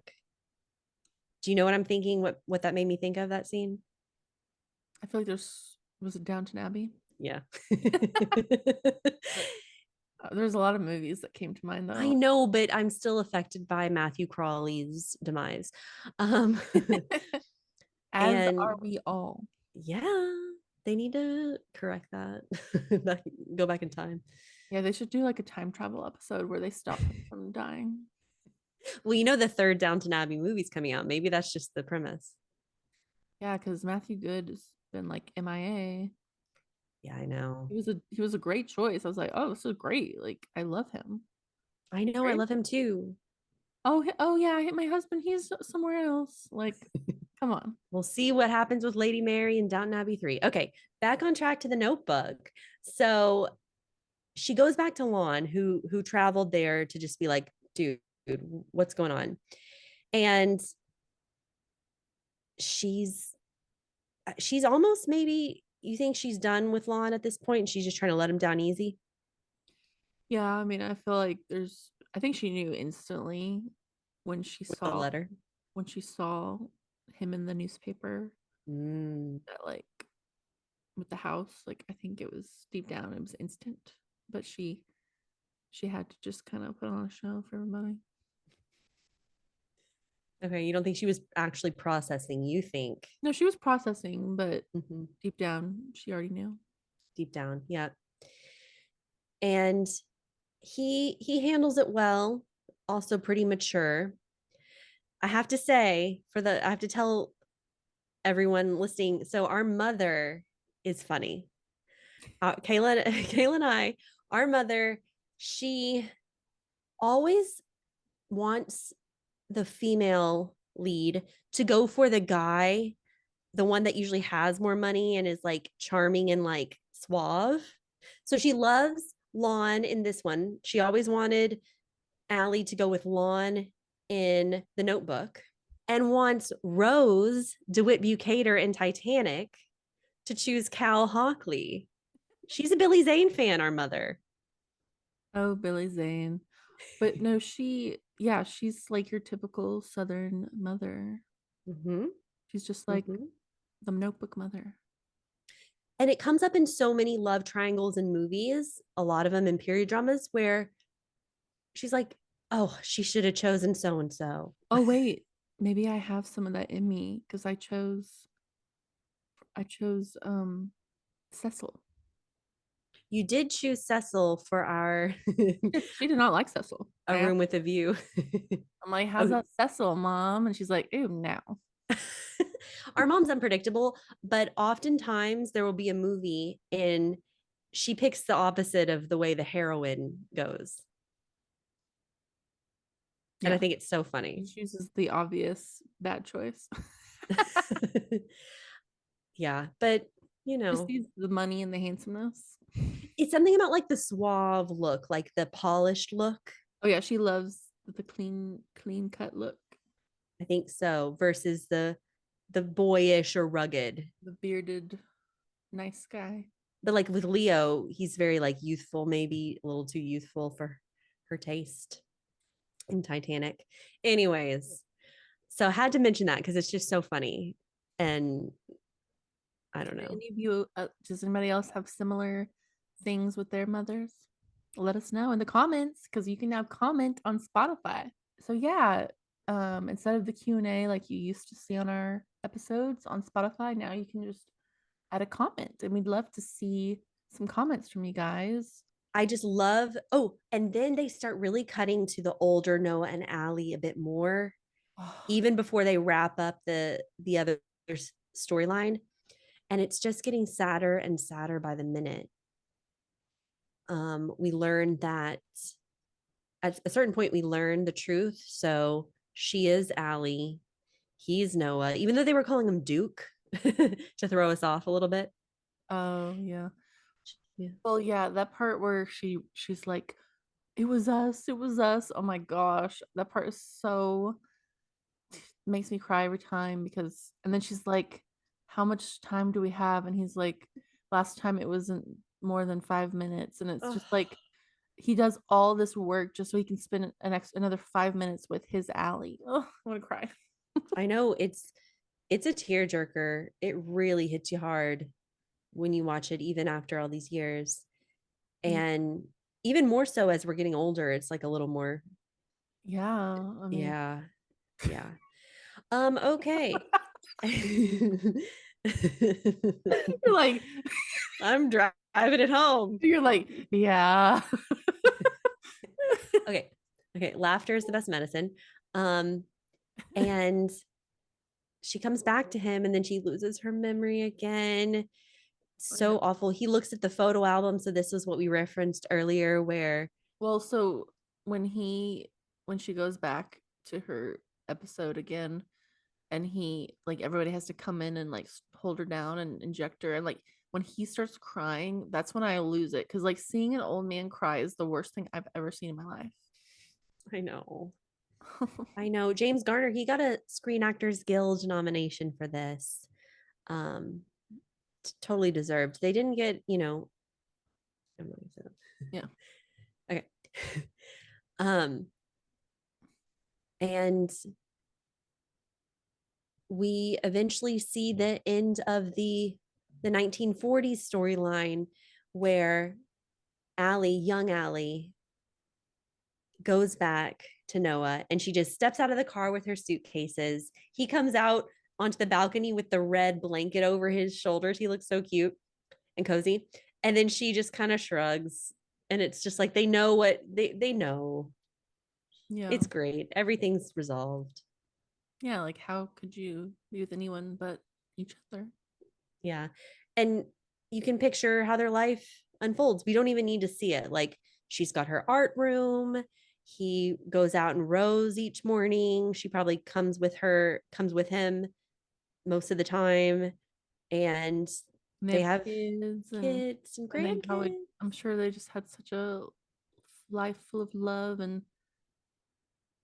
Do you know what I'm thinking? What that made me think of that scene?
I feel like was it Downton Abbey?
Yeah.
But, there's a lot of movies that came to mind
I
though.
know, but I'm still affected by Matthew Crawley's demise. Um,
As
and
are we all.
yeah, they need to correct that. Go back in time.
Yeah, they should do like a time travel episode where they stop him from dying.
Well, the third Downton Abbey movie's coming out. Maybe that's just the premise.
Yeah, because Matthew Good has been like MIA.
Yeah, I know.
He was a great choice. I was like, oh, this is great. Like, I love him.
I know. I
Great.
love him too.
Oh, oh yeah, I hit my husband. He's somewhere else. Like, Come on.
We'll see what happens with Lady Mary and Downton Abbey 3. Okay, back on track to the Notebook. So she goes back to Lon, who traveled there to just be like, dude, what's going on? And she's almost, maybe you think she's done with Lon at this point and she's just trying to let him down easy.
Yeah, I mean, I feel like I think she knew instantly when she
With the
saw
letter.
when she saw him in the newspaper
Mm.
that like with the house, like I think it was deep down, it was instant. But she had to just kind of put on a show for everybody.
Okay, you don't think she was actually processing, you think.
No, she was processing, but
Mhm.
deep down, she already knew.
Deep down, yeah. And he handles it well, also pretty mature. I have to say, I have to tell everyone listening, so our mother is funny. Kayla Kayla and I, our mother, she always wants the female lead to go for the guy, the one that usually has more money and is like charming and like suave. So she loves Lon in this one. She always wanted Allie to go with Lon in The Notebook and wants Rose DeWitt Bucator in Titanic to choose Cal Hockley. She's a Billy Zane fan, our mother.
Oh, Billy Zane. But no, yeah, she's like your typical Southern mother.
Mm-hmm.
She's just like
Mm-hmm.
the Notebook mother.
And it comes up in so many love triangles in movies, a lot of them in period dramas, where she's like, oh, she should have chosen so and so.
Oh wait, maybe I have some of that in me because I chose Cecil.
You did choose Cecil for our
She did not like Cecil.
a room with a view.
I'm like, how's
Oh,
that Cecil, mom? And she's like, ew, no.
our mom's unpredictable, but oftentimes there will be a movie and she picks the opposite of the way the heroine goes. And I
Yeah.
think it's so
She
funny.
chooses the obvious bad choice.
Yeah, but
Just needs the money and the handsomeness.
it's something about like the suave look, like the polished look.
Oh yeah, she loves the clean cut look.
I think so, versus the boyish or rugged.
The bearded nice guy.
But like with Leo, he's very like youthful, maybe a little too youthful for her taste in Titanic. Anyways, so I had to mention that because it's just so funny. And I don't
Do
know.
any of you does anybody else have similar things with their mothers? Let us know in the comments because you can now comment on Spotify. So yeah, instead of the Q&A like you used to see on our episodes on Spotify, now you can just add a comment and we'd love to see some comments from you guys.
I just love, oh, and then they start really cutting to the older Noah and Allie a bit more, even before they wrap up the other storyline. And it's just getting sadder and sadder by the minute. We learned that at a certain point we learned the truth. So she is Allie, he's Noah, even though they were calling him Duke to throw us off a little bit.
Oh yeah.
Yeah.
Well, yeah, that part where she's like, it was us, it was us. Oh my gosh, that part is so makes me cry every time because and then she's like, how much time do we have? And he's like, last time it wasn't more than 5 minutes. And it's
Oh,
just like he does all this work just so he can spend another 5 minutes with his Allie. Oh, I want to cry.
I know it's a tearjerker. It really hits you hard when you watch it, even after all these years. And even more so as we're getting older, it's like a little more,
Yeah, I mean,
yeah, yeah. Okay.
you're like,
I'm driving it home.
you're like, yeah.
Okay. Okay. Laughter is the best medicine. Um, and she comes back to him and then she loses her memory again. So awful. He looks at the photo album. So this was what we referenced earlier, where
Well, so when he when she goes back to her episode again and he like everybody has to come in and like hold her down and inject her, and like when he starts crying, that's when I lose it, because like seeing an old man cry is the worst thing I've ever seen in my life.
I know. I know. James Garner, he got a Screen Actors Guild nomination for this. Um, totally deserved. They didn't get,
Yeah.
Okay. um, and we eventually see the end of the 1940s storyline where Allie, young Allie, goes back to Noah and she just steps out of the car with her suitcases. He comes out onto the balcony with the red blanket over his shoulders. He looks so cute and cozy. And then she just kind of shrugs. And it's just like they know what they know.
Yeah.
It's great. Everything's resolved.
Yeah, like how could you be with anyone but each other?
Yeah. And you can picture how their life unfolds. We don't even need to see it. Like she's got her art room. He goes out and rows each morning. She probably comes with him most of the time. And
And they
they
have
have
kids,
kids and
and they probably,
grandkids.
I'm sure they just had such a life full of love, and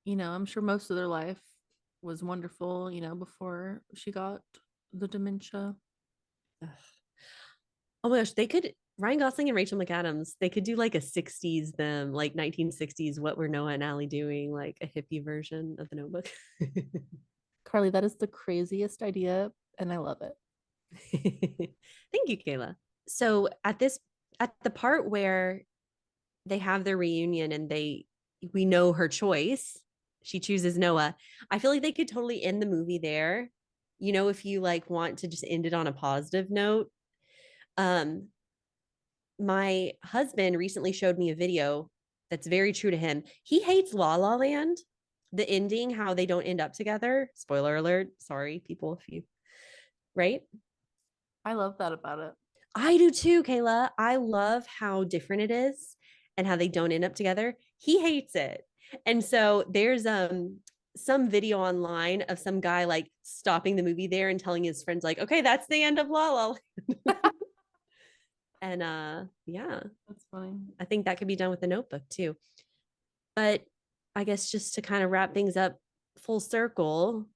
I'm sure most of their life was wonderful, before she got the dementia.
Oh my gosh, they could Ryan Gosling and Rachel McAdams, they could do like a 60s them, like 1960s, what were Noah and Allie doing, like a hippie version of the Notebook.
Carly, that is the craziest idea, and I love it.
Thank you, Kayla. So at the part where they have their reunion and we know her choice, she chooses Noah. I feel like they could totally end the movie there. If you like want to just end it on a positive note. Um, my husband recently showed me a video that's very true to him. He hates La La Land, the ending, how they don't end up together. Spoiler alert. Sorry, people, if you, right?
I love that about it.
I do too, Kayla. I love how different it is and how they don't end up together. He hates it. And so there's some video online of some guy like stopping the movie there and telling his friends like, "Okay, that's the end of La La." And yeah,
That's funny.
I think that could be done with the Notebook too. But I guess just to kind of wrap things up full circle,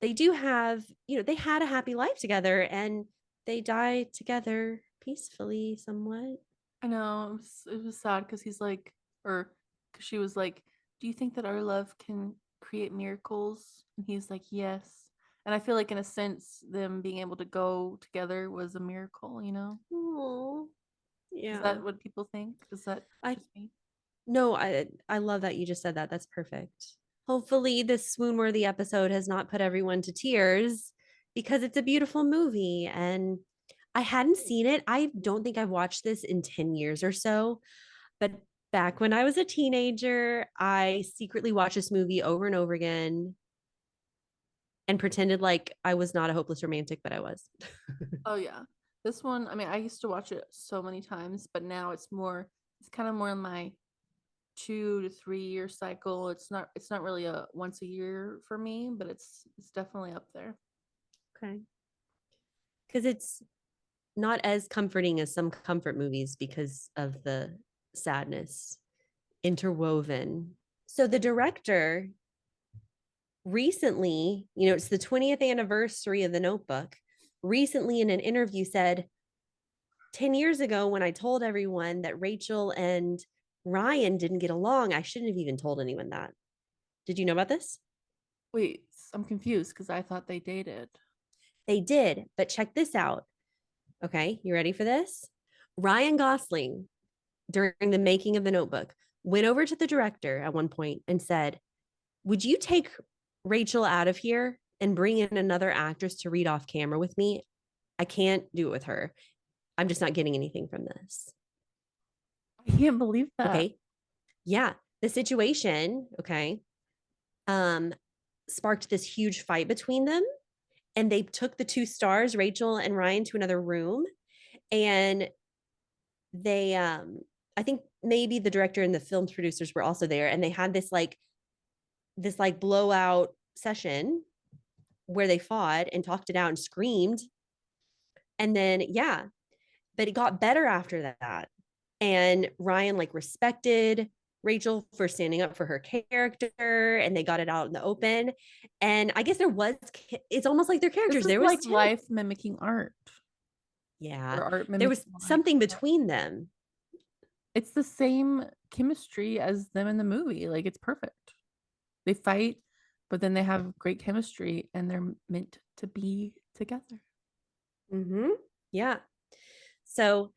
they do have, they had a happy life together and they die together peacefully somewhat.
I know it was sad because he's like, or because she was like, "Do you think that our love can create miracles?" And he's like, "Yes." And I feel like in a sense, them being able to go together was a miracle.
Oh,
Is
yeah.
that what people think? Is that
I
just me?
no, I love that you just said that. That's perfect. Hopefully this swoon-worthy episode has not put everyone to tears because it's a beautiful movie and I hadn't seen it. I don't think I've watched this in 10 years or so, but back when I was a teenager, I secretly watched this movie over and over again and pretended like I was not a hopeless romantic, but I was.
Oh yeah. This one, I mean, I used to watch it so many times, but now it's kind of more in my 2 to 3 year cycle. It's not really a once a year for me, but it's definitely up there.
Okay. Because it's not as comforting as some comfort movies because of the sadness interwoven. So the director recently, it's the 20th anniversary of the Notebook, recently in an interview said, 10 years ago, when I told everyone that Rachel and Ryan didn't get along, I shouldn't have even told anyone that. Did you know about this?
Wait, I'm confused because I thought they dated.
They did, but check this out. Okay, you ready for this? Ryan Gosling, during the making of the Notebook, went over to the director at one point and said, "Would you take Rachel out of here and bring in another actress to read off camera with me? I can't do it with her. I'm just not getting anything from this."
I can't believe that.
Okay. Yeah. The situation, okay, um, sparked this huge fight between them. And they took the two stars, Rachel and Ryan, to another room. And they I think maybe the director and the film producers were also there. And they had this like blowout session where they fought and talked it out and screamed. And then, yeah, but it got better after that. And Ryan like respected Rachel for standing up for her character, and they got it out in the open. And I guess it's almost like their
This
characters.
is
There was
like life mimicking art,
yeah,
or art
there was
mimicking life.
something between them.
It's the same chemistry as them in the movie. Like, it's perfect. They fight, but then they have great chemistry and they're meant to be together.
Mm-hmm. Yeah. So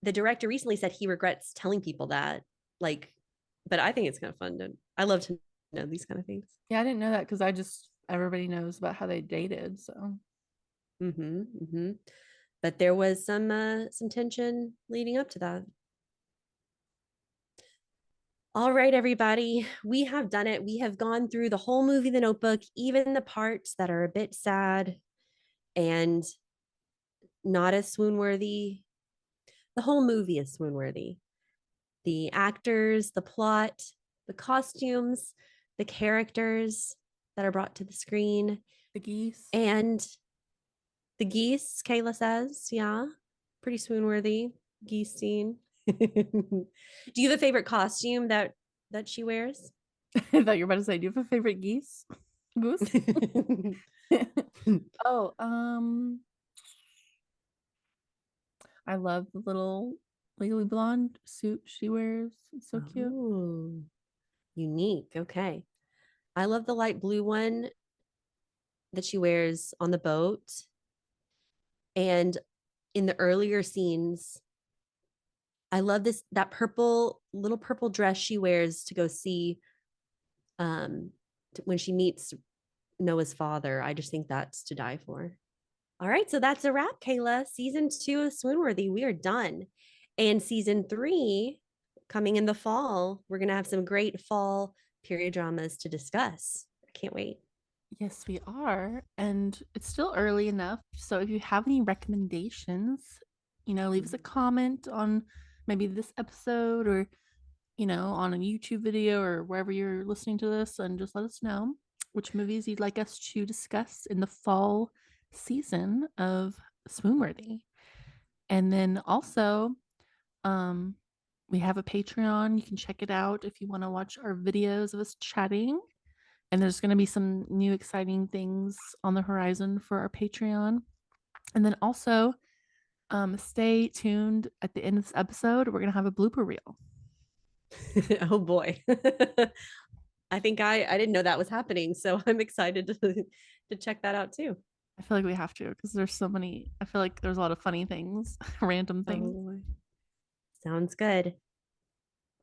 the director recently said he regrets telling people that. Like, but I think it's kind of fun to. I love to know these kind of things.
Yeah, I didn't know that because everybody knows about how they dated. So
Mm-hmm. Mm-hmm. But there was some tension leading up to that. All right, everybody, we have done it. We have gone through the whole movie, The Notebook, even the parts that are a bit sad and not as swoon-worthy. The whole movie is swoon-worthy. The actors, the plot, the costumes, the characters that are brought to the screen,
the geese.
and the geese, Kayla says, yeah, pretty swoon-worthy geese scene. Do you have a favorite costume that she wears?
I thought you were about to say, do you have a favorite geese? Goose? Oh, I love the little Legally Blonde suit she wears. It's so cute.
Oh, unique. Okay. I love the light blue one that she wears on the boat. And in the earlier scenes, I love that little purple dress she wears to go see when she meets Noah's father. I just think that's to die for. All right, so that's a wrap, Kayla. Season 2 of Swoon-Worthy, we are done. And season 3 coming in the fall. We're gonna have some great fall period dramas to discuss. I can't wait.
Yes, we are. And it's still early enough. So if you have any recommendations, leave us a comment on maybe this episode or, on a YouTube video or wherever you're listening to this, and just let us know which movies you'd like us to discuss in the fall season of Swoon-Worthy. And then also, um, we have a Patreon. You can check it out if you want to watch our videos of us chatting. And there's going to be some new exciting things on the horizon for our Patreon. And then also, stay tuned at the end of this episode. We're going to have a blooper reel.
Oh boy. I think I didn't know that was happening, so I'm excited to check that out too.
I feel like we have to because there's so many. I feel like there's a lot of funny things, random things.
Oh, sounds good.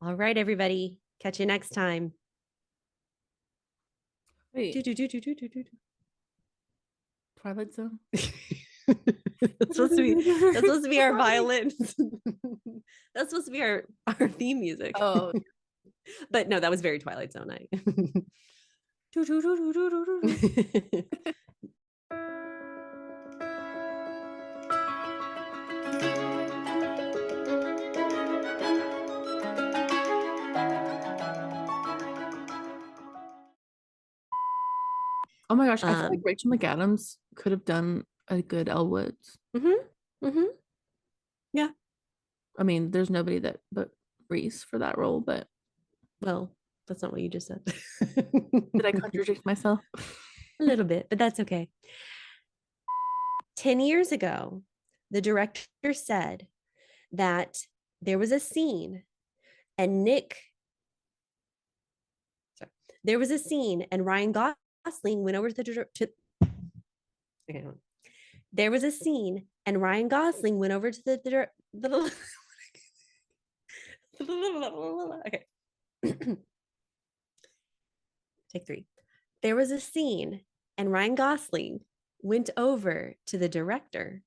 All right, everybody. Catch you next time.
Wait, Twilight Zone.
That's supposed to be our violins. That's supposed to be our theme music.
Oh.
But no, that was very Twilight Zone night.
Oh my gosh, I feel like Rachel McAdams could have done a good Elle Woods.
Yeah.
I mean, there's nobody but Reese for that role, but
well, that's not what you just said.
Did I contradict myself?
A little bit, but that's okay. 10 years ago, the director said that there was a scene and there was a scene and Ryan Gosling went over okay, there was a scene and Ryan Gosling went over to the okay. Take 3. There was a scene and Ryan Gosling went over to the director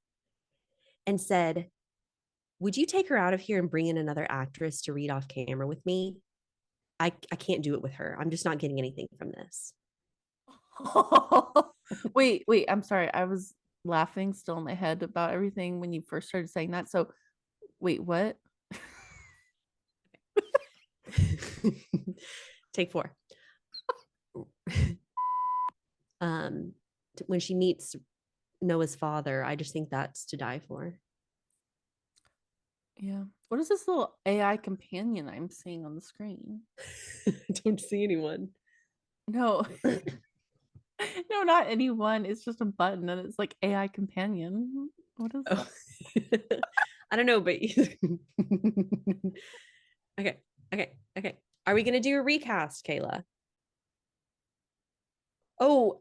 and said, "Would you take her out of here and bring in another actress to read off camera with me? I can't do it with her. I'm just not getting anything from this."
Wait, I'm sorry. I was laughing still in my head about everything when you first started saying that. So, wait, what?
Take 4. when she meets Noah's father. I just think that's to die for.
Yeah. What is this little AI companion I'm seeing on the screen?
I don't see anyone.
No, no, not anyone. It's just a button and it's like AI companion. What is
Oh. I don't know, but okay, okay. Are we gonna do a recast, Kayla? Oh,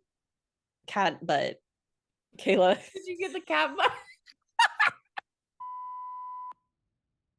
cat butt, Kayla.
Did you get the cat butt?